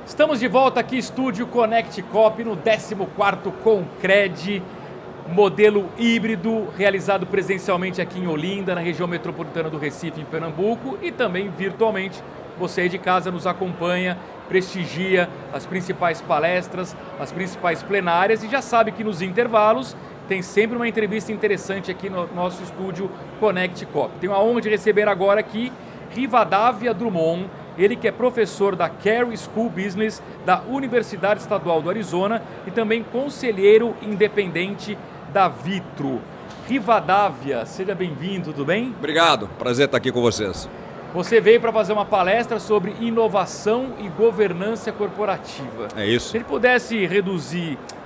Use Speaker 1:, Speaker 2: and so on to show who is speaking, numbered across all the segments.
Speaker 1: Estamos de volta aqui, estúdio Connect Cop, no 14º Concred, modelo híbrido, realizado presencialmente aqui em Olinda, na região metropolitana do Recife, em Pernambuco, e também virtualmente. Você aí de casa nos acompanha, prestigia as principais palestras, as principais plenárias, e já sabe que nos intervalos tem sempre uma entrevista interessante aqui no nosso estúdio Connect Cop. Tenho a honra de receber agora aqui Rivadavia Drummond, ele que é professor da Carey School Business da Universidade Estadual do Arizona e também conselheiro independente da Vitro. Rivadavia, seja bem-vindo, tudo bem?
Speaker 2: Obrigado, prazer estar aqui com vocês.
Speaker 1: Você veio para fazer uma palestra sobre inovação e governança corporativa.
Speaker 2: É isso.
Speaker 1: Se ele pudesse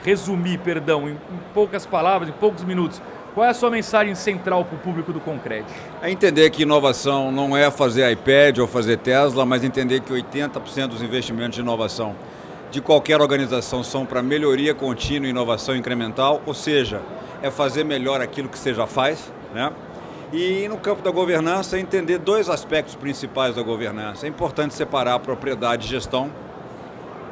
Speaker 1: resumir, em poucas palavras, em poucos minutos, qual é a sua mensagem central para o público do Concred?
Speaker 2: É entender que inovação não é fazer iPad ou fazer Tesla, mas entender que 80% dos investimentos de inovação de qualquer organização são para melhoria contínua e inovação incremental, ou seja, é fazer melhor aquilo que você já faz, né? E no campo da governança, entender dois aspectos principais da governança. É importante separar a propriedade e gestão.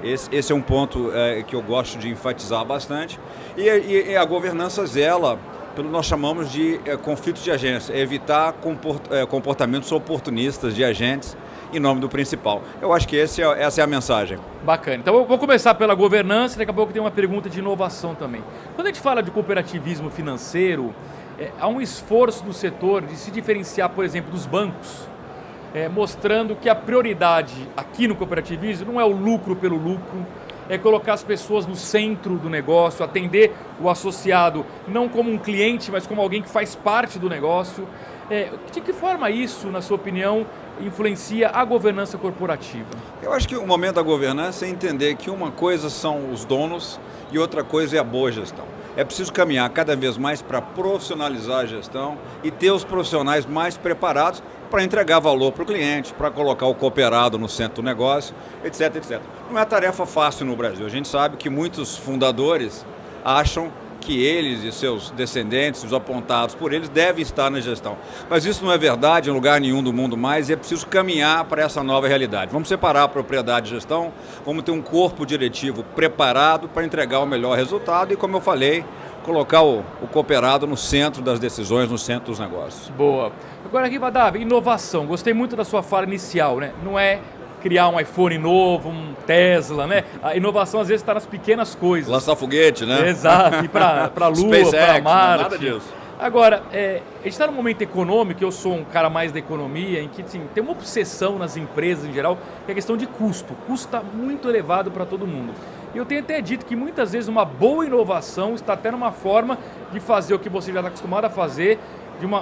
Speaker 2: Esse é um ponto que eu gosto de enfatizar bastante. E a governança zela pelo que nós chamamos de conflitos de agência, evitar comportamentos oportunistas de agentes em nome do principal. Eu acho que essa é a mensagem.
Speaker 1: Bacana. Então eu vou começar pela governança, daqui a pouco tem uma pergunta de inovação também. Quando a gente fala de cooperativismo financeiro, há um esforço do setor de se diferenciar, por exemplo, dos bancos, mostrando que a prioridade aqui no cooperativismo não é o lucro pelo lucro, é colocar as pessoas no centro do negócio, atender o associado não como um cliente, mas como alguém que faz parte do negócio. De que forma isso, na sua opinião, influencia a governança corporativa?
Speaker 2: Eu acho que o momento da governança é entender que uma coisa são os donos e outra coisa é a boa gestão. É preciso caminhar cada vez mais para profissionalizar a gestão e ter os profissionais mais preparados para entregar valor para o cliente, para colocar o cooperado no centro do negócio, etc, etc. Não é tarefa fácil no Brasil. A gente sabe que muitos fundadores acham que eles e seus descendentes, os apontados por eles, devem estar na gestão. Mas isso não é verdade em lugar nenhum do mundo mais e é preciso caminhar para essa nova realidade. Vamos separar a propriedade e gestão, vamos ter um corpo diretivo preparado para entregar o melhor resultado e, como eu falei, colocar o cooperado no centro das decisões, no centro dos negócios.
Speaker 1: Boa. Agora, Rivadavia, inovação. Gostei muito da sua fala inicial, né? Não é criar um iPhone novo, um Tesla, né? A inovação às vezes está nas pequenas coisas.
Speaker 2: Lançar foguete, né?
Speaker 1: Exato, ir para a Lua, para Marte.
Speaker 2: Nada disso.
Speaker 1: Agora, a gente está num momento econômico, eu sou um cara mais da economia, em que assim, tem uma obsessão nas empresas em geral, que é a questão de custo. O custo está muito elevado para todo mundo. E eu tenho até dito que muitas vezes uma boa inovação está até numa forma de fazer o que você já está acostumado a fazer,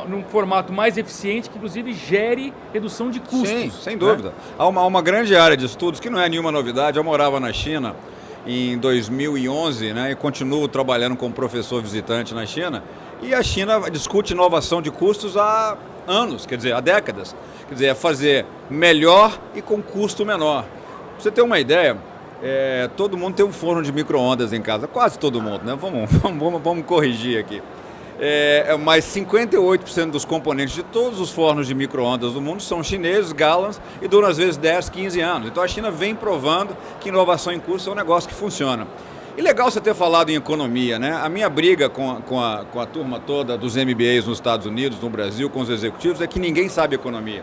Speaker 1: num formato mais eficiente, que inclusive gere redução de custos.
Speaker 2: Sim, sem dúvida. Né? Há uma grande área de estudos, que não é nenhuma novidade. Eu morava na China em 2011, né, e continuo trabalhando como professor visitante na China. E a China discute inovação de custos há anos, quer dizer, há décadas. Quer dizer, é fazer melhor e com custo menor. Pra você ter uma ideia, todo mundo tem um forno de micro-ondas em casa, quase todo mundo, né? Vamos corrigir aqui. Mas 58% dos componentes de todos os fornos de micro-ondas do mundo são chineses, Gallans, e duram às vezes 10, 15 anos. Então a China vem provando que inovação em custo é um negócio que funciona. E legal você ter falado em economia, né? A minha briga com a turma toda dos MBAs nos Estados Unidos, no Brasil, com os executivos, é que ninguém sabe economia.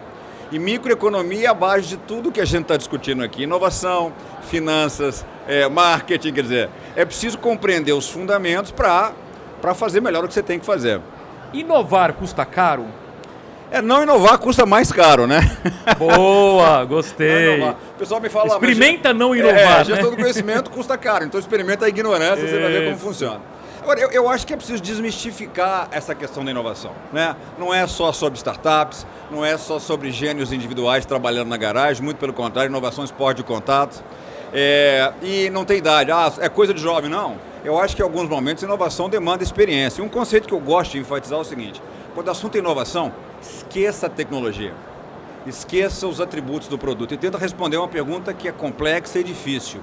Speaker 2: E microeconomia é a base de tudo que a gente está discutindo aqui. Inovação, finanças, marketing, quer dizer, é preciso compreender os fundamentos para fazer melhor o que você tem que fazer.
Speaker 1: Inovar custa caro?
Speaker 2: Não inovar custa mais caro, né?
Speaker 1: Boa, gostei.
Speaker 2: O pessoal me fala...
Speaker 1: Experimenta não inovar,
Speaker 2: gestão do conhecimento custa caro, então experimenta a ignorância, você vai ver como funciona. Agora, eu acho que é preciso desmistificar essa questão da inovação, né? Não é só sobre startups, não é só sobre gênios individuais trabalhando na garagem, muito pelo contrário, inovação é esporte de contato. E não tem idade, é coisa de jovem, não. Eu acho que em alguns momentos inovação demanda experiência. E um conceito que eu gosto de enfatizar é o seguinte: quando o assunto é inovação, esqueça a tecnologia, esqueça os atributos do produto e tenta responder uma pergunta que é complexa e difícil.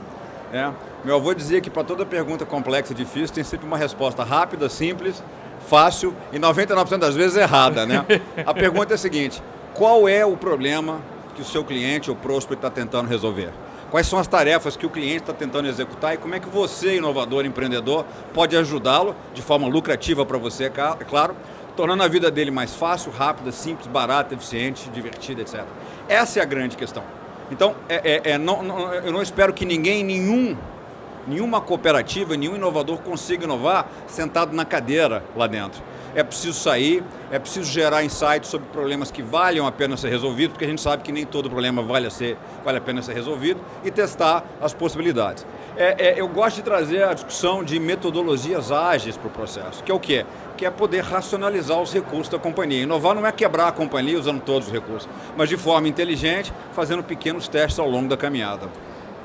Speaker 2: Meu avô dizia que para toda pergunta complexa e difícil tem sempre uma resposta rápida, simples, fácil e 99% das vezes errada, né? A pergunta é a seguinte: qual é o problema que o seu cliente ou prospect está tentando resolver? quais são as tarefas que o cliente está tentando executar e como é que você, inovador, empreendedor, pode ajudá-lo de forma lucrativa para você, é claro, tornando a vida dele mais fácil, rápida, simples, barata, eficiente, divertida, etc. Essa é a grande questão. Então, eu não espero que nenhuma cooperativa, nenhum inovador consiga inovar sentado na cadeira lá dentro. É preciso sair, é preciso gerar insights sobre problemas que valham a pena ser resolvidos, porque a gente sabe que nem todo problema vale a pena ser resolvido, e testar as possibilidades. Eu gosto de trazer a discussão de metodologias ágeis para o processo, que é o quê? Que é poder racionalizar os recursos da companhia. Inovar não é quebrar a companhia usando todos os recursos, mas de forma inteligente, fazendo pequenos testes ao longo da caminhada.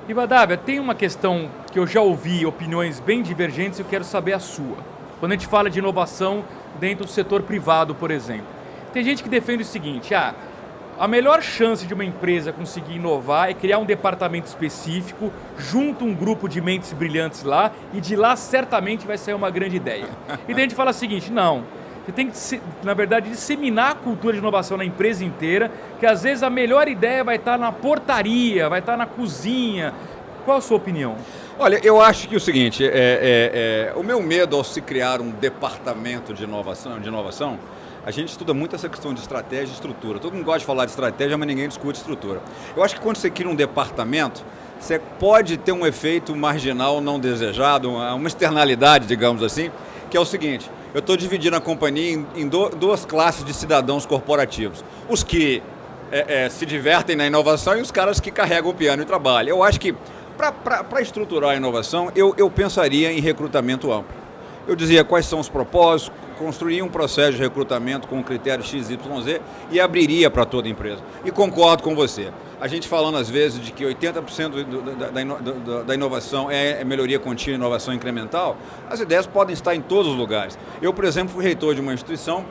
Speaker 1: Rivadavia, tem uma questão que eu já ouvi, opiniões bem divergentes, e eu quero saber a sua. Quando a gente fala de inovação dentro do setor privado, por exemplo. Tem gente que defende o seguinte, a melhor chance de uma empresa conseguir inovar é criar um departamento específico, junto um grupo de mentes brilhantes lá, e de lá certamente vai sair uma grande ideia. E daí a gente fala o seguinte, não, você tem que, na verdade, disseminar a cultura de inovação na empresa inteira, que às vezes a melhor ideia vai estar na portaria, vai estar na cozinha. Qual a sua opinião?
Speaker 2: Olha, eu acho que é o seguinte, o meu medo ao se criar um departamento de inovação, a gente estuda muito essa questão de estratégia e estrutura. Todo mundo gosta de falar de estratégia, mas ninguém discute estrutura. Eu acho que quando você cria um departamento, você pode ter um efeito marginal não desejado, uma externalidade, digamos assim, que é o seguinte, eu estou dividindo a companhia em duas classes de cidadãos corporativos. Os que se divertem na inovação e os caras que carregam o piano e trabalham. Eu acho que para estruturar a inovação, eu pensaria em recrutamento amplo. Eu dizia quais são os propósitos, construiria um processo de recrutamento com critério XYZ e abriria para toda a empresa. E concordo com você. A gente falando às vezes de que 80% da inovação é melhoria contínua, inovação incremental, as ideias podem estar em todos os lugares. Eu, por exemplo, fui reitor de uma instituição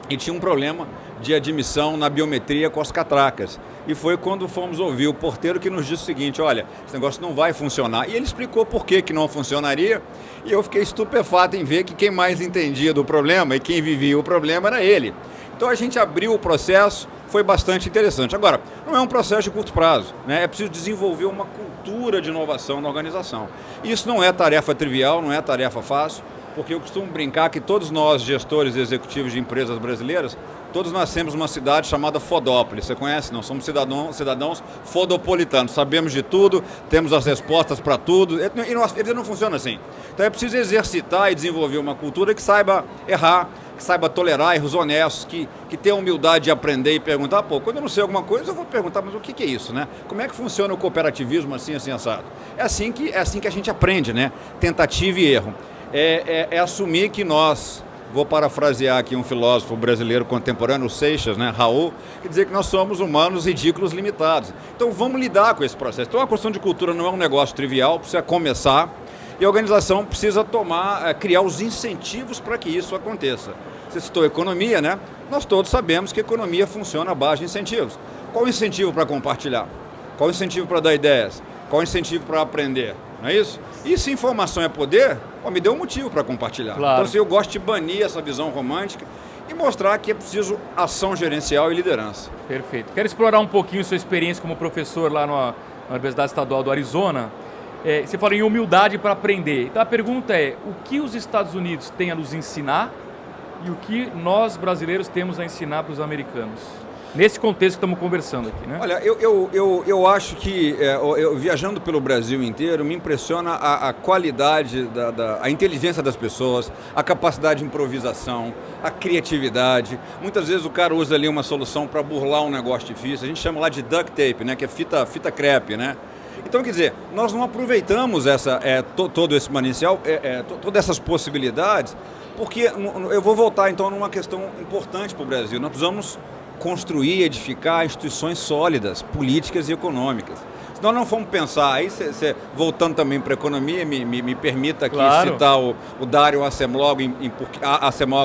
Speaker 2: e tinha um problema de admissão na biometria com as catracas. E foi quando fomos ouvir o porteiro que nos disse o seguinte, olha, esse negócio não vai funcionar. E ele explicou por que não funcionaria, e eu fiquei estupefato em ver que quem mais entendia do problema e quem vivia o problema era ele. Então a gente abriu o processo, foi bastante interessante. Agora, não é um processo de curto prazo, né? É preciso desenvolver uma cultura de inovação na organização. Isso não é tarefa trivial, não é tarefa fácil, porque eu costumo brincar que todos nós, gestores e executivos de empresas brasileiras, todos nascemos numa cidade chamada Fodópolis. Você conhece? Não, somos cidadãos fodopolitanos. Sabemos de tudo, temos as respostas para tudo. Ele não funciona assim. Então é preciso exercitar e desenvolver uma cultura que saiba errar, que saiba tolerar erros honestos, que tenha a humildade de aprender e perguntar. Pô, quando eu não sei alguma coisa, eu vou perguntar, mas o que é isso, né? Como é que funciona o cooperativismo assim, assado? É assim que a gente aprende, né? Tentativa e erro. É assumir que nós, vou parafrasear aqui um filósofo brasileiro contemporâneo, Seixas, né, Raul, que dizer que nós somos humanos ridículos limitados. Então vamos lidar com esse processo. Então a questão de cultura não é um negócio trivial, precisa começar e a organização precisa criar os incentivos para que isso aconteça. Você citou economia, né? Nós todos sabemos que a economia funciona à base de incentivos. Qual o incentivo para compartilhar? Qual o incentivo para dar ideias? Qual o incentivo para aprender? Não é isso? E se informação é poder, me dê um motivo para compartilhar.
Speaker 1: Claro.
Speaker 2: Então, assim, eu gosto de banir essa visão romântica e mostrar que é preciso ação gerencial e liderança.
Speaker 1: Perfeito. Quero explorar um pouquinho sua experiência como professor lá na Universidade Estadual do Arizona. Você fala em humildade para aprender. Então a pergunta é, o que os Estados Unidos têm a nos ensinar e o que nós brasileiros temos a ensinar para os americanos? Nesse contexto que estamos conversando aqui, né?
Speaker 2: Olha, eu acho que, viajando pelo Brasil inteiro, me impressiona a qualidade, a inteligência das pessoas, a capacidade de improvisação, a criatividade. Muitas vezes o cara usa ali uma solução para burlar um negócio difícil. A gente chama lá de duct tape, né? Que é fita crepe, né? Então, quer dizer, nós não aproveitamos todo esse manancial, todas essas possibilidades, porque eu vou voltar então numa questão importante para o Brasil. Nós precisamos construir, edificar instituições sólidas, políticas e econômicas. Se nós não formos pensar, aí voltando também para a economia, me permita aqui citar o Dario Acemoglu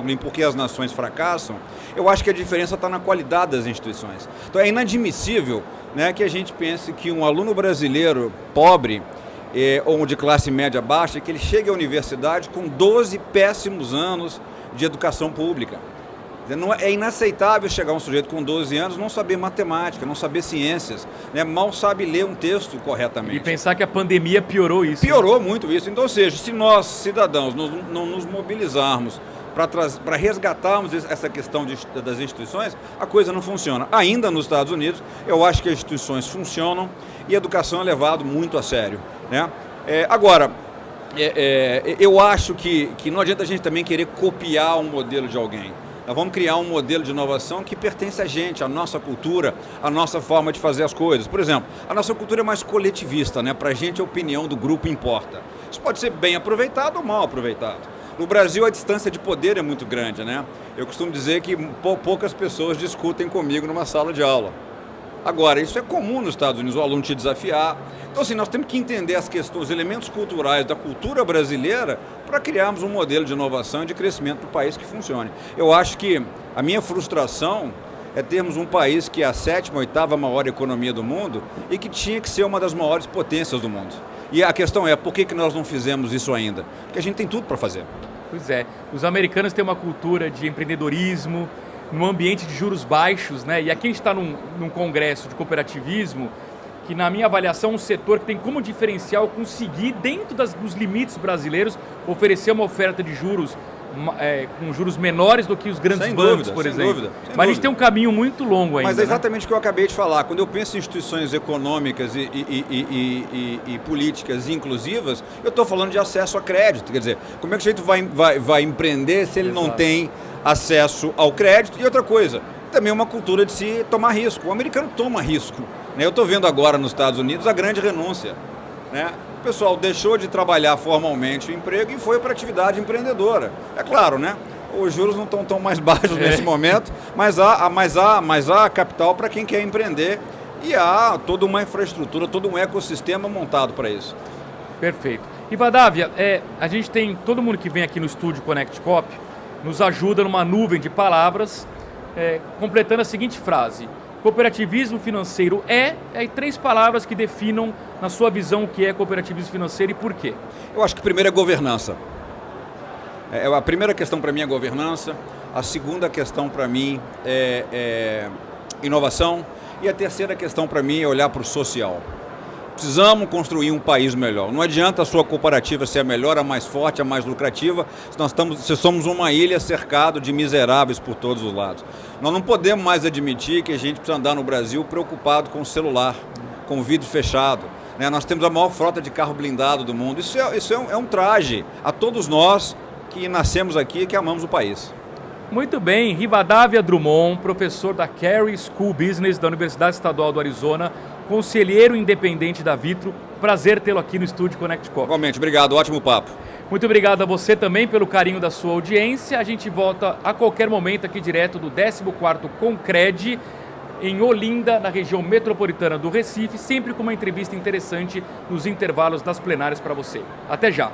Speaker 2: em Por que as Nações Fracassam, eu acho que a diferença está na qualidade das instituições. Então é inadmissível, né, que a gente pense que um aluno brasileiro pobre ou de classe média baixa, que ele chegue à universidade com 12 péssimos anos de educação pública. É inaceitável chegar um sujeito com 12 anos não saber matemática, não saber ciências, né? Mal sabe ler um texto corretamente.
Speaker 1: E pensar que a pandemia piorou isso.
Speaker 2: Piorou muito isso. Então, ou seja, se nós, cidadãos, não nos mobilizarmos para resgatarmos essa questão das instituições, a coisa não funciona. Ainda nos Estados Unidos, eu acho que as instituições funcionam e a educação é levado muito a sério, né? Agora, eu acho que não adianta a gente também querer copiar um modelo de alguém. Nós vamos criar um modelo de inovação que pertence a gente, a nossa cultura, a nossa forma de fazer as coisas. Por exemplo, a nossa cultura é mais coletivista, né? Para a gente a opinião do grupo importa. Isso pode ser bem aproveitado ou mal aproveitado. No Brasil a distância de poder é muito grande, né? Eu costumo dizer que poucas pessoas discutem comigo numa sala de aula. Agora, isso é comum nos Estados Unidos, o aluno te desafiar. Então, assim, nós temos que entender as questões, os elementos culturais da cultura brasileira para criarmos um modelo de inovação e de crescimento do país que funcione. Eu acho que a minha frustração é termos um país que é a 7ª, 8ª maior economia do mundo e que tinha que ser uma das maiores potências do mundo. E a questão é, por que nós não fizemos isso ainda? Porque a gente tem tudo para fazer.
Speaker 1: Pois é, os americanos têm uma cultura de empreendedorismo, num ambiente de juros baixos, né? E aqui a gente está num congresso de cooperativismo, que na minha avaliação é um setor que tem como diferencial conseguir, dentro dos limites brasileiros, oferecer uma oferta de juros com juros menores do que os grandes bancos, por exemplo. Mas a gente tem um caminho muito longo ainda.
Speaker 2: Mas é exatamente o que eu acabei de falar. Quando eu penso em instituições econômicas e políticas inclusivas, eu estou falando de acesso a crédito. Quer dizer, como é que o sujeito vai empreender se ele não tem acesso ao crédito? E outra coisa, também uma cultura de se tomar risco. O americano toma risco, né? Eu estou vendo agora nos Estados Unidos a grande renúncia, né? O pessoal deixou de trabalhar formalmente o emprego e foi para a atividade empreendedora. É claro, né? Os juros não estão tão mais baixos nesse momento, mas há capital para quem quer empreender e há toda uma infraestrutura, todo um ecossistema montado para isso.
Speaker 1: Perfeito. Rivadavia, a gente tem todo mundo que vem aqui no estúdio Connect Cop nos ajuda numa nuvem de palavras, completando a seguinte frase: cooperativismo financeiro é 3 palavras que definam, na sua visão, o que é cooperativismo financeiro e por quê.
Speaker 2: Eu acho que primeiro é governança. A primeira questão para mim é governança, a segunda questão para mim é inovação e a terceira questão para mim é olhar para o social. Precisamos construir um país melhor. Não adianta a sua cooperativa ser a melhor, a mais forte, a mais lucrativa, se somos uma ilha cercada de miseráveis por todos os lados. Nós não podemos mais admitir que a gente precisa andar no Brasil preocupado com o celular, com o vidro fechado, né? Nós temos a maior frota de carro blindado do mundo. Isso é um traje a todos nós que nascemos aqui e que amamos o país.
Speaker 1: Muito bem, Rivadavia Drummond, professor da Carey School Business da Universidade Estadual do Arizona, conselheiro independente da Vitro. Prazer tê-lo aqui no estúdio Connect Cop.
Speaker 2: Igualmente, obrigado, ótimo papo.
Speaker 1: Muito obrigado a você também pelo carinho da sua audiência. A gente volta a qualquer momento aqui direto do 14º Concred, em Olinda, na região metropolitana do Recife, sempre com uma entrevista interessante nos intervalos das plenárias para você. Até já!